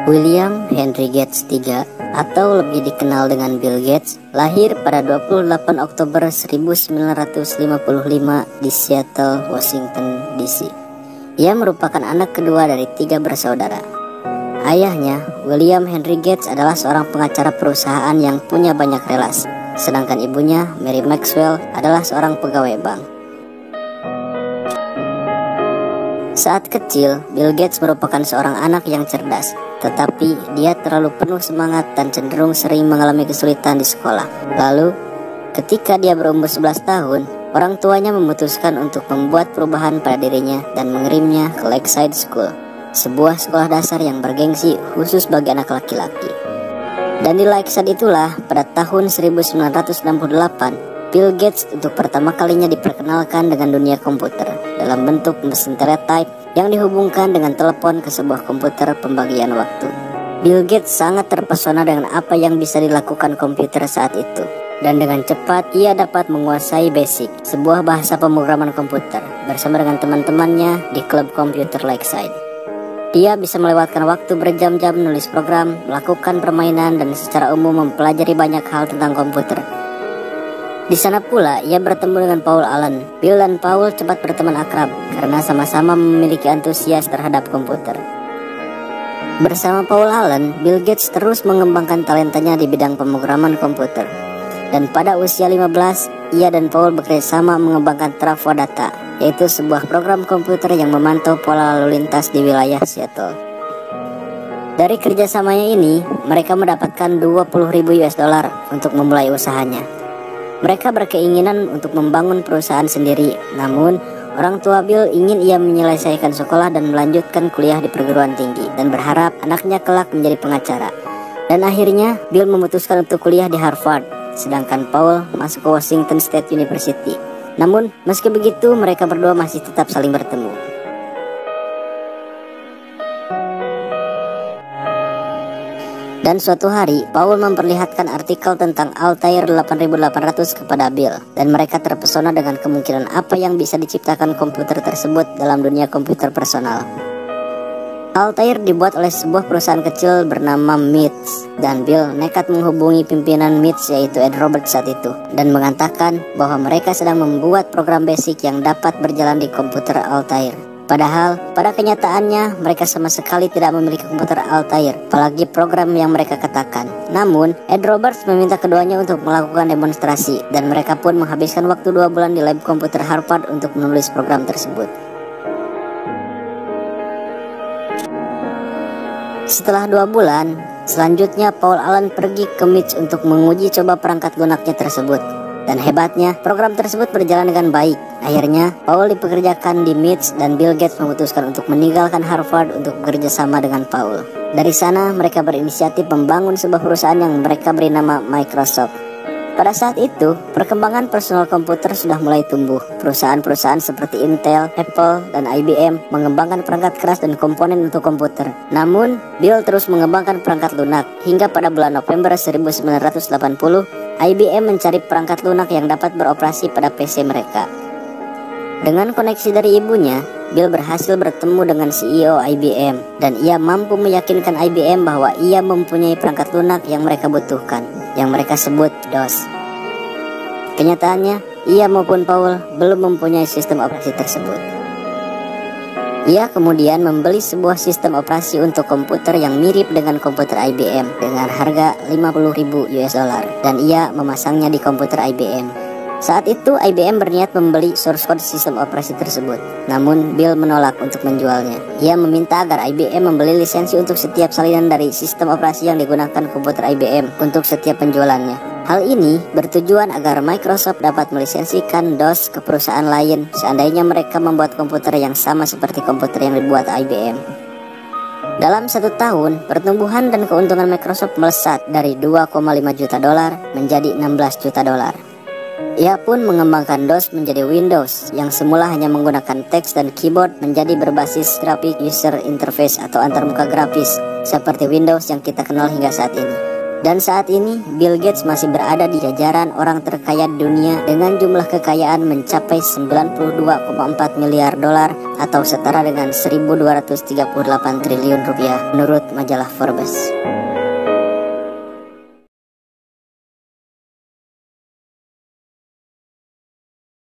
William Henry Gates III atau lebih dikenal dengan Bill Gates lahir pada 28 Oktober 1955 di Seattle, Washington DC. Ia merupakan anak kedua dari 3 bersaudara. Ayahnya, William Henry Gates adalah seorang pengacara perusahaan yang punya banyak relasi, sedangkan ibunya, Mary Maxwell, adalah seorang pegawai bank. Saat kecil, Bill Gates merupakan seorang anak yang cerdas, tetapi dia terlalu penuh semangat dan cenderung sering mengalami kesulitan di sekolah. Lalu, ketika dia berumur 11 tahun, orang tuanya memutuskan untuk membuat perubahan pada dirinya dan mengirimnya ke Lakeside School, sebuah sekolah dasar yang bergengsi khusus bagi anak laki-laki. Dan di Lakeside itulah, pada tahun 1968, Bill Gates untuk pertama kalinya diperkenalkan dengan dunia komputer dalam bentuk mesin teletype yang dihubungkan dengan telepon ke sebuah komputer pembagian waktu. Bill Gates sangat terpesona dengan apa yang bisa dilakukan komputer saat itu, dan dengan cepat ia dapat menguasai BASIC, sebuah bahasa pemrograman komputer, bersama dengan teman-temannya di klub komputer Lakeside. Dia bisa melewatkan waktu berjam-jam menulis program, melakukan permainan, dan secara umum mempelajari banyak hal tentang komputer. Di sana pula ia bertemu dengan Paul Allen. Bill dan Paul cepat berteman akrab karena sama-sama memiliki antusias terhadap komputer. Bersama Paul Allen, Bill Gates terus mengembangkan talentanya di bidang pemrograman komputer. Dan pada usia 15, ia dan Paul bekerjasama mengembangkan Trafo Data, yaitu sebuah program komputer yang memantau pola lalu lintas di wilayah Seattle. Dari kerjasamanya ini, mereka mendapatkan $20.000 untuk memulai usahanya. Mereka berkeinginan untuk membangun perusahaan sendiri, namun orang tua Bill ingin ia menyelesaikan sekolah dan melanjutkan kuliah di perguruan tinggi dan berharap anaknya kelak menjadi pengacara. Dan akhirnya Bill memutuskan untuk kuliah di Harvard, sedangkan Paul masuk ke Washington State University. Namun meski begitu mereka berdua masih tetap saling bertemu. Dan suatu hari, Paul memperlihatkan artikel tentang Altair 8800 kepada Bill, dan mereka terpesona dengan kemungkinan apa yang bisa diciptakan komputer tersebut dalam dunia komputer personal. Altair dibuat oleh sebuah perusahaan kecil bernama MITS, dan Bill nekat menghubungi pimpinan MITS yaitu Ed Roberts saat itu, dan mengatakan bahwa mereka sedang membuat program basic yang dapat berjalan di komputer Altair. Padahal, pada kenyataannya mereka sama sekali tidak memiliki komputer Altair, apalagi program yang mereka katakan. Namun, Ed Roberts meminta keduanya untuk melakukan demonstrasi, dan mereka pun menghabiskan waktu 2 bulan di lab komputer Harvard untuk menulis program tersebut. Setelah 2 bulan, selanjutnya Paul Allen pergi ke MITS untuk menguji coba perangkat lunaknya tersebut. Dan hebatnya, program tersebut berjalan dengan baik. Akhirnya, Paul dipekerjakan di MITS dan Bill Gates memutuskan untuk meninggalkan Harvard untuk bekerja sama dengan Paul. Dari sana, mereka berinisiatif membangun sebuah perusahaan yang mereka beri nama Microsoft. Pada saat itu, perkembangan personal komputer sudah mulai tumbuh. Perusahaan-perusahaan seperti Intel, Apple, dan IBM mengembangkan perangkat keras dan komponen untuk komputer. Namun, Bill terus mengembangkan perangkat lunak, hingga pada bulan November 1980, IBM mencari perangkat lunak yang dapat beroperasi pada PC mereka. Dengan koneksi dari ibunya, Bill berhasil bertemu dengan CEO IBM, dan ia mampu meyakinkan IBM bahwa ia mempunyai perangkat lunak yang mereka butuhkan, yang mereka sebut DOS. Kenyataannya, ia maupun Paul belum mempunyai sistem operasi tersebut. Ia kemudian membeli sebuah sistem operasi untuk komputer yang mirip dengan komputer IBM dengan harga $50.000 dan ia memasangnya di komputer IBM. Saat itu IBM berniat membeli source code sistem operasi tersebut, namun Bill menolak untuk menjualnya. Ia meminta agar IBM membeli lisensi untuk setiap salinan dari sistem operasi yang digunakan komputer IBM untuk setiap penjualannya. Hal ini bertujuan agar Microsoft dapat melisensikan DOS ke perusahaan lain seandainya mereka membuat komputer yang sama seperti komputer yang dibuat IBM. Dalam 1 tahun, pertumbuhan dan keuntungan Microsoft melesat dari $2,5 juta menjadi $16 juta. Ia pun mengembangkan DOS menjadi Windows yang semula hanya menggunakan teks dan keyboard menjadi berbasis graphic user interface atau antarmuka grafis seperti Windows yang kita kenal hingga saat ini. Dan saat ini Bill Gates masih berada di jajaran orang terkaya dunia dengan jumlah kekayaan mencapai 92,4 miliar dolar atau setara dengan 1.238 triliun rupiah menurut majalah Forbes.